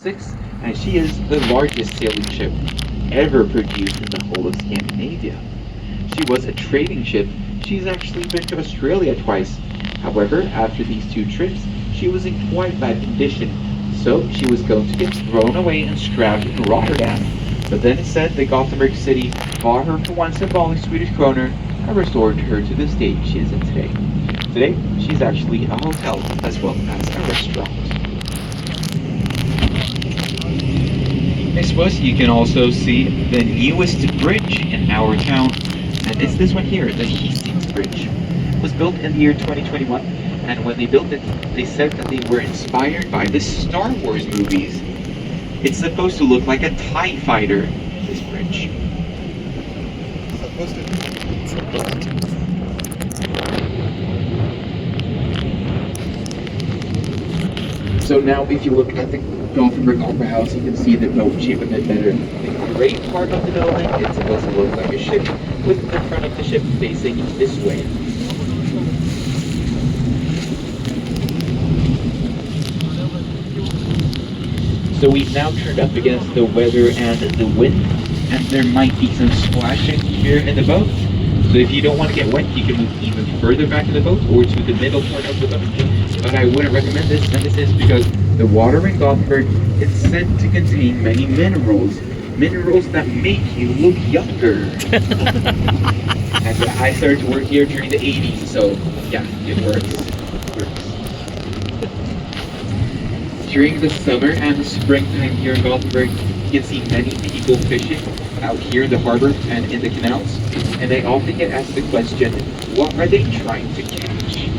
6, and she is the largest sailing ship ever produced in the whole of Scandinavia. She was a trading ship. She's actually been to Australia twice. However, after these two trips, she was in quite bad condition, so she was going to get thrown away and scrapped in Rotterdam. But then instead, the Gothenburg city bought her for one symbolic Swedish kroner and restored her to the state she is in today. Today, she's actually in a hotel as well as a restaurant. Next to us, you can also see the newest bridge in our town, and it's this one here, the Hastings Bridge. It was built in the year 2021, and when they built it, they said that they were inspired by the Star Wars movies. It's supposed to look like a TIE fighter, this bridge. So now if you look at the Gothenburg Opera House, you can see the boat shape a bit better. The great part of the building, it's supposed to look like a ship, with the front of the ship facing this way. So we've now turned up against the weather and the wind, and there might be some splashing here in the boat. So if you don't want to get wet, you can move even further back in the boat or to the middle part of the boat. But I wouldn't recommend this, and this is because the water in Gothenburg is said to contain many minerals. Minerals that make you look younger. And I started to work here during the 80s, so yeah, it works. During the summer and the springtime here in Gothenburg, you can see many people fishing out here in the harbor and in the canals, and they often get asked the question, what are they trying to catch?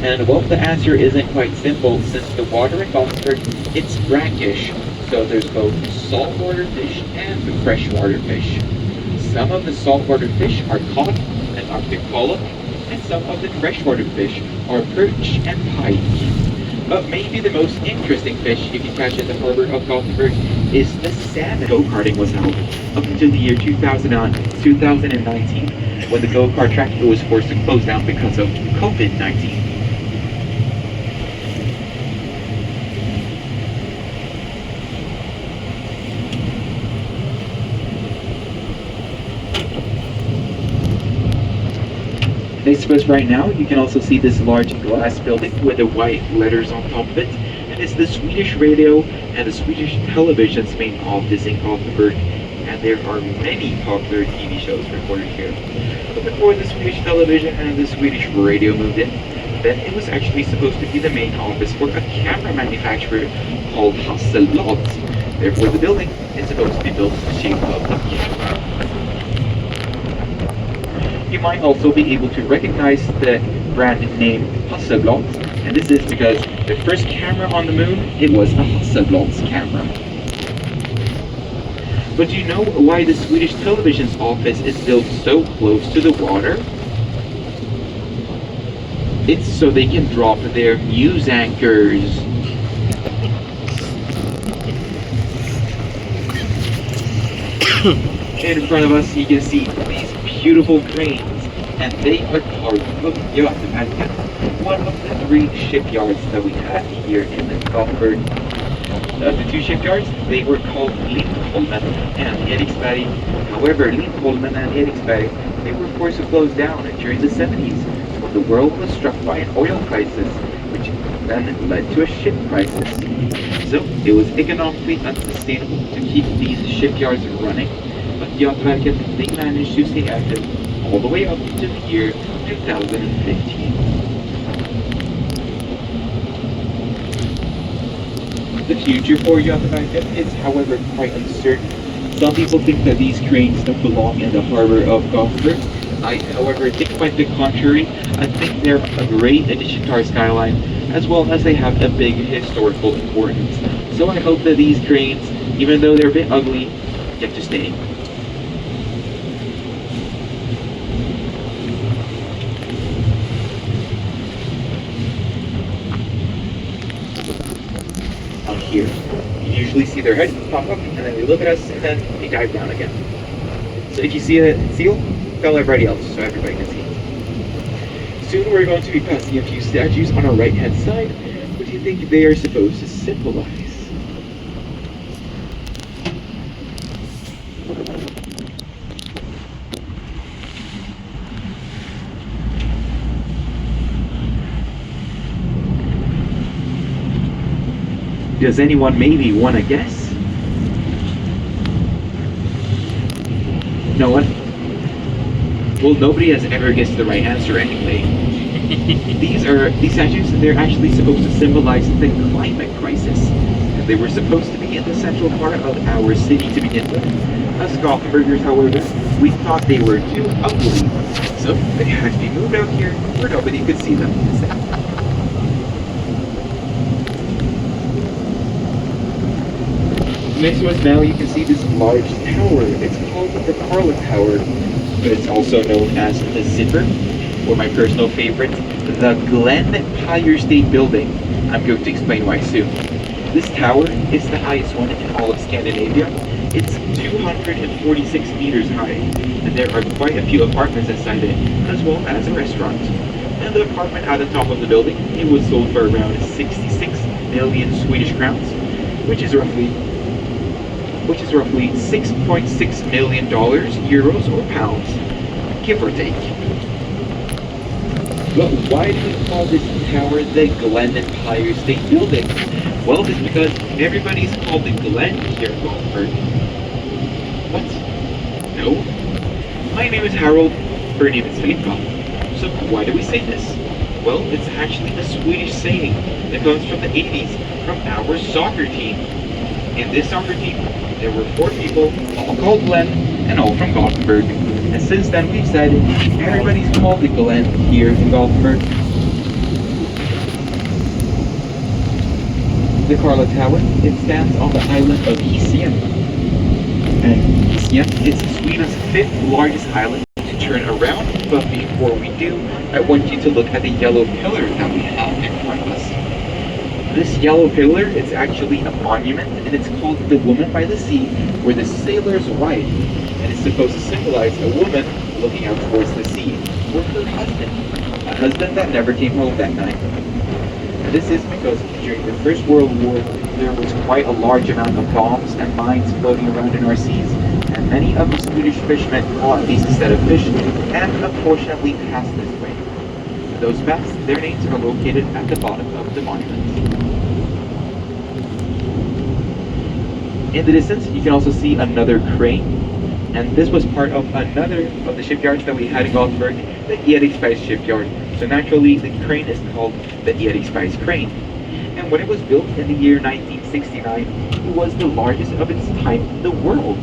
And well, the answer isn't quite simple, since the water in Gothenburg, it's brackish, so there's both saltwater fish and freshwater fish. Some of the saltwater fish are cod and Arctic pollock, and some of the freshwater fish are perch and pike. But maybe the most interesting fish you can catch in the harbor of Gothenburg is the salmon. Go-karting was held up until the year 2019, when the go-kart track was forced to close down because of COVID-19. Next to us right now, you can also see this large glass building with the white letters on top of it. And it's the Swedish radio and the Swedish television's main office in Gothenburg. And there are many popular TV shows recorded here. But before the Swedish television and the Swedish radio moved in, then it was actually supposed to be the main office for a camera manufacturer called Hasselblad. Therefore, the building is supposed to be built in the shape of a camera. You might also be able to recognize the brand name Hasselblad, and this is because the first camera on the moon, it was a Hasselblad's camera. But do you know why the Swedish television's office is built so close to the water? It's so they can drop their news anchors. In front of us, you can see these beautiful cranes, and they are part of Gothenburg, one of the 3 shipyards that we have here in Gothenburg. The 2 shipyards, they were called Lindholmen and Eriksberg. However, Lindholmen and Eriksberg, they were forced to close down during the 70s when the world was struck by an oil crisis, which then led to a ship crisis. So it was economically unsustainable to keep these shipyards running. But Gothenburg, they managed to stay active all the way up to the year 2015. The future for Gothenburg is, however, quite uncertain. Some people think that these cranes don't belong in the harbor of Gothenburg. I, however, think quite the contrary. I think they're a great addition to our skyline, as well as they have a big historical importance. So I hope that these cranes, even though they're a bit ugly, get to stay. On here, you usually see their head pop up, and then they look at us, and then they dive down again. So if you see a seal, tell everybody else so everybody can see it. Soon we're going to be passing a few statues on our right hand side. What do you think they are supposed to symbolize? Does anyone maybe want to guess? No one? Well, nobody has ever guessed the right answer anyway. These statues, they're actually supposed to symbolize the climate crisis. And they were supposed to be in the central part of our city to begin with. Us Gothenburgers, however, we thought they were too ugly. So they had to be moved out here where nobody could see them. Next to us now, you can see this large tower. It's called the Carla Tower, but it's also known as the Zipper, or my personal favorite, the Glen Empire State Building. I'm going to explain why soon. This tower is the highest one in all of Scandinavia. It's 246 meters high, and there are quite a few apartments inside it, as well as a restaurant. And the apartment at the top of the building, it was sold for around 66 million Swedish crowns, which is roughly $6.6 million, euros or pounds, give or take. But why do we call this tower the Glen Empire State Building? Well, it's because everybody's called the Glen here in Gothenburg. What? No? My name is Harold, her name is Filippa. So why do we say this? Well, it's actually a Swedish saying that comes from the 80s from our soccer team. In this soccer team, there were 4 people, all called Glenn, and all from Gothenburg. And since then, we've said everybody's called the Glenn here in Gothenburg. The Carla Tower, it stands on the island of Hisingen. And Hisingen is Sweden's 5th largest island to turn around. But before we do, I want you to look at the yellow pillar that we have in front of us. This yellow pillar is actually a monument, and it's called the Woman by the Sea, where the sailor's wife, and it's supposed to symbolize a woman looking out towards the sea, or her husband, a husband that never came home that night. And this is because during the First World War, there was quite a large amount of bombs and mines floating around in our seas, and many of the Swedish fishermen caught these instead of fish, and unfortunately passed this way. Those maps, their names are located at the bottom of the monument. In the distance, you can also see another crane, and this was part of another of the shipyards that we had in Gothenburg, the Eriksberg shipyard. So naturally, the crane is called the Eriksberg crane. And when it was built in the year 1969, it was the largest of its type in the world.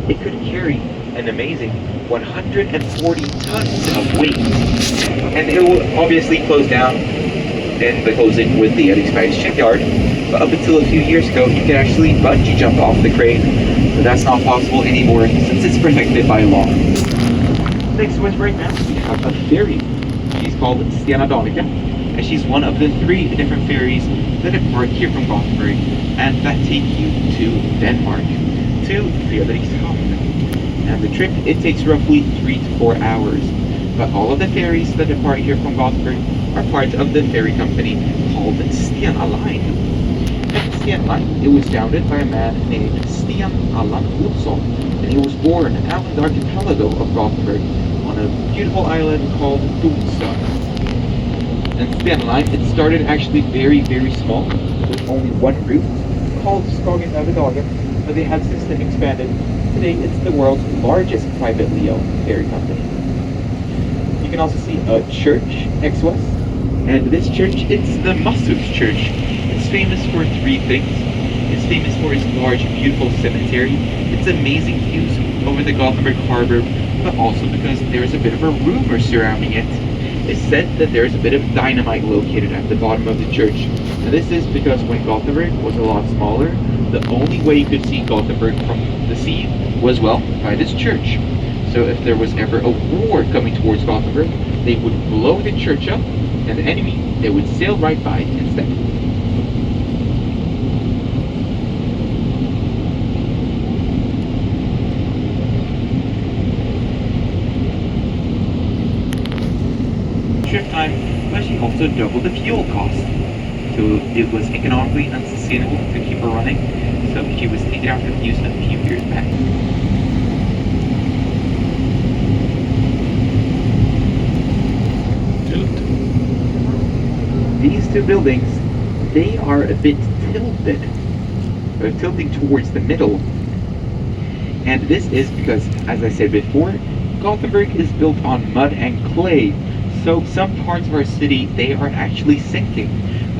It could carry an amazing 140 tons of weight. And it will obviously close down in the closing with the Eriksberg shipyard. But up until a few years ago, you could actually bungee jump off the crane. But that's not possible anymore since it's protected by law. Next to us right now, we have a ferry. She's called Stena Danica, and she's one of the 3 different ferries that depart here from Gothenburg and that take you to Denmark, to Frederikshavn. And the trip, it takes roughly 3 to 4 hours. But all of the ferries that depart here from Gothenburg are part of the ferry company called Stena Line. And Stena Line, it was founded by a man named Sten Allan Olsson, and he was born out in the archipelago of Gothenburg on a beautiful island called Donsö. And Stena Line, it started actually very, very small, with only one route called Skagen Överdagen, but they have since then expanded. Today, it's the world's largest privately owned ferry company. You can also see a church next to us, and this church, it's the Masshus Church. It's famous for 3 things. It's famous for its large, beautiful cemetery, its amazing views over the Gothenburg harbor, but also because there's a bit of a rumor surrounding it. It's said that there's a bit of dynamite located at the bottom of the church. And this is because when Gothenburg was a lot smaller, the only way you could see Gothenburg from the sea was, well, by this church. So if there was ever a war coming towards Gothenburg, they would blow the church up, and the enemy, they would sail right by instead. Trip time, but she also doubled the fuel cost. So it was economically unsustainable to keep her running, so she was taken out of use a few years back. These 2 buildings, they are a bit tilted. tilting towards the middle. And this is because, as I said before, Gothenburg is built on mud and clay, so some parts of our city, they are actually sinking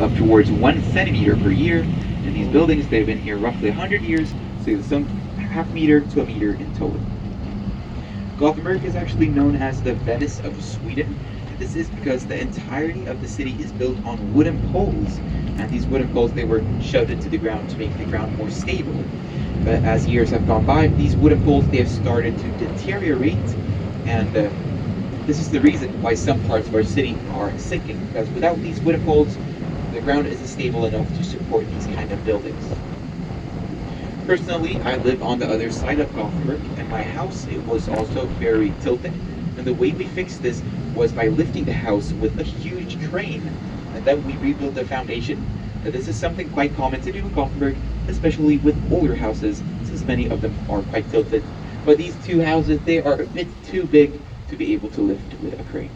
up towards 1 centimeter per year, and these buildings, they've been here roughly 100 years, so they've sunk half meter to a meter in total. Gothenburg is actually known as the Venice of Sweden, and this is because the entirety of the city is built on wooden poles, and these wooden poles, they were shoved into the ground to make the ground more stable. But as years have gone by, these wooden poles, they have started to deteriorate, and this is the reason why some parts of our city are sinking, because without these wooden poles, the ground isn't stable enough to support these kind of buildings. Personally, I live on the other side of Gothenburg, and my house, it was also very tilted, and the way we fixed this was by lifting the house with a huge crane, and then we rebuilt the foundation. This is something quite common to do in Gothenburg, especially with older houses, since many of them are quite tilted. But these two houses, they are a bit too big to be able to lift with a crane.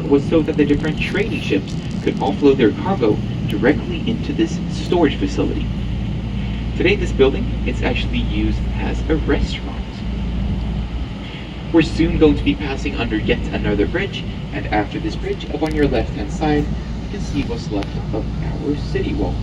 Was so that the different trading ships could offload their cargo directly into this storage facility. Today, this building, it's actually used as a restaurant. We're soon going to be passing under yet another bridge, and after this bridge, up on your left-hand side, you can see what's left of our city wall.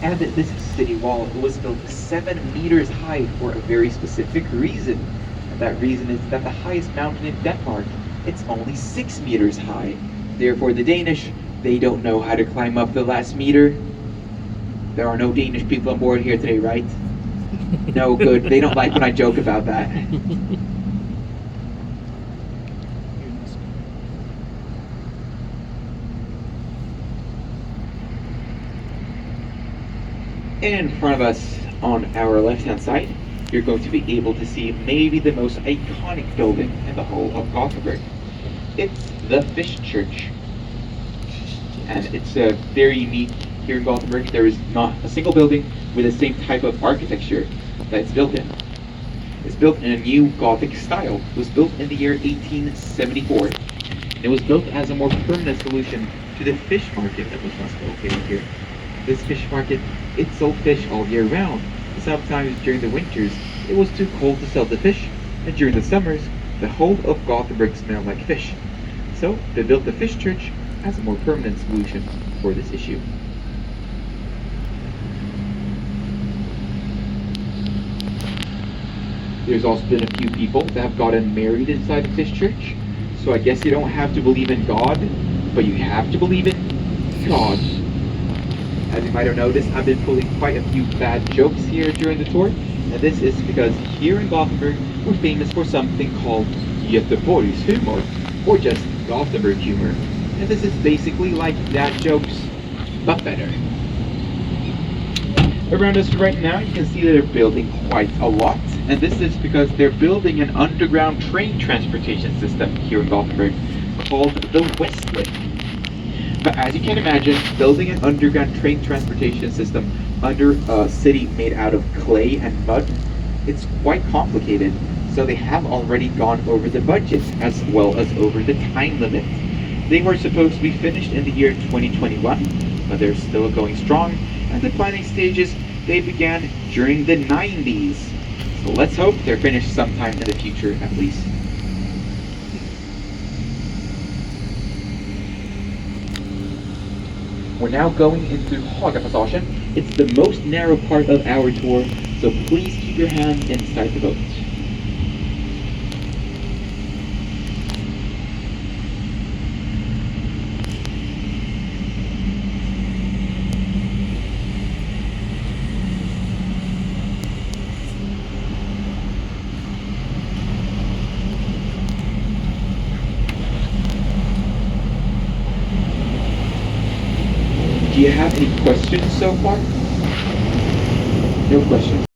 And this city wall was built 7 meters high for a very specific reason. And that reason is that the highest mountain in Denmark, it's only 6 meters high. Therefore, the Danish, they don't know how to climb up the last meter. There are no Danish people on board here today, right? No, good. They don't like when I joke about that. In front of us, on our left-hand side, you're going to be able to see maybe the most iconic building in the whole of Gothenburg. It's the Fish Church. And it's very unique here in Gothenburg. There is not a single building with the same type of architecture that it's built in. It's built in a new Gothic style. It was built in the year 1874. And it was built as a more permanent solution to the fish market that was once located here. This fish market, it sold fish all year round. Sometimes during the winters, it was too cold to sell the fish, and during the summers, the whole of Gothenburg smelled like fish. So they built the Fish Church as a more permanent solution for this issue. There's also been a few people that have gotten married inside the Fish Church, so I guess you don't have to believe in God, but you have to believe in God. As you might have noticed, I've been pulling quite a few bad jokes here during the tour, and this is because here in Gothenburg, we're famous for something called Göteborgs humor, or just Gothenburg humor. And this is basically like dad jokes, but better. Around us right now, you can see that they're building quite a lot, and this is because they're building an underground train transportation system here in Gothenburg called the Westway. But as you can imagine, building an underground train transportation system under a city made out of clay and mud, it's quite complicated. So they have already gone over the budget as well as over the time limit. They were supposed to be finished in the year 2021, but they're still going strong, and the planning stages, they began during the 90s. So let's hope they're finished sometime in the future at least. We're now going into Hagapassagen. It's the most narrow part of our tour, so please keep your hands inside the boat. Do you have any questions so far? No questions.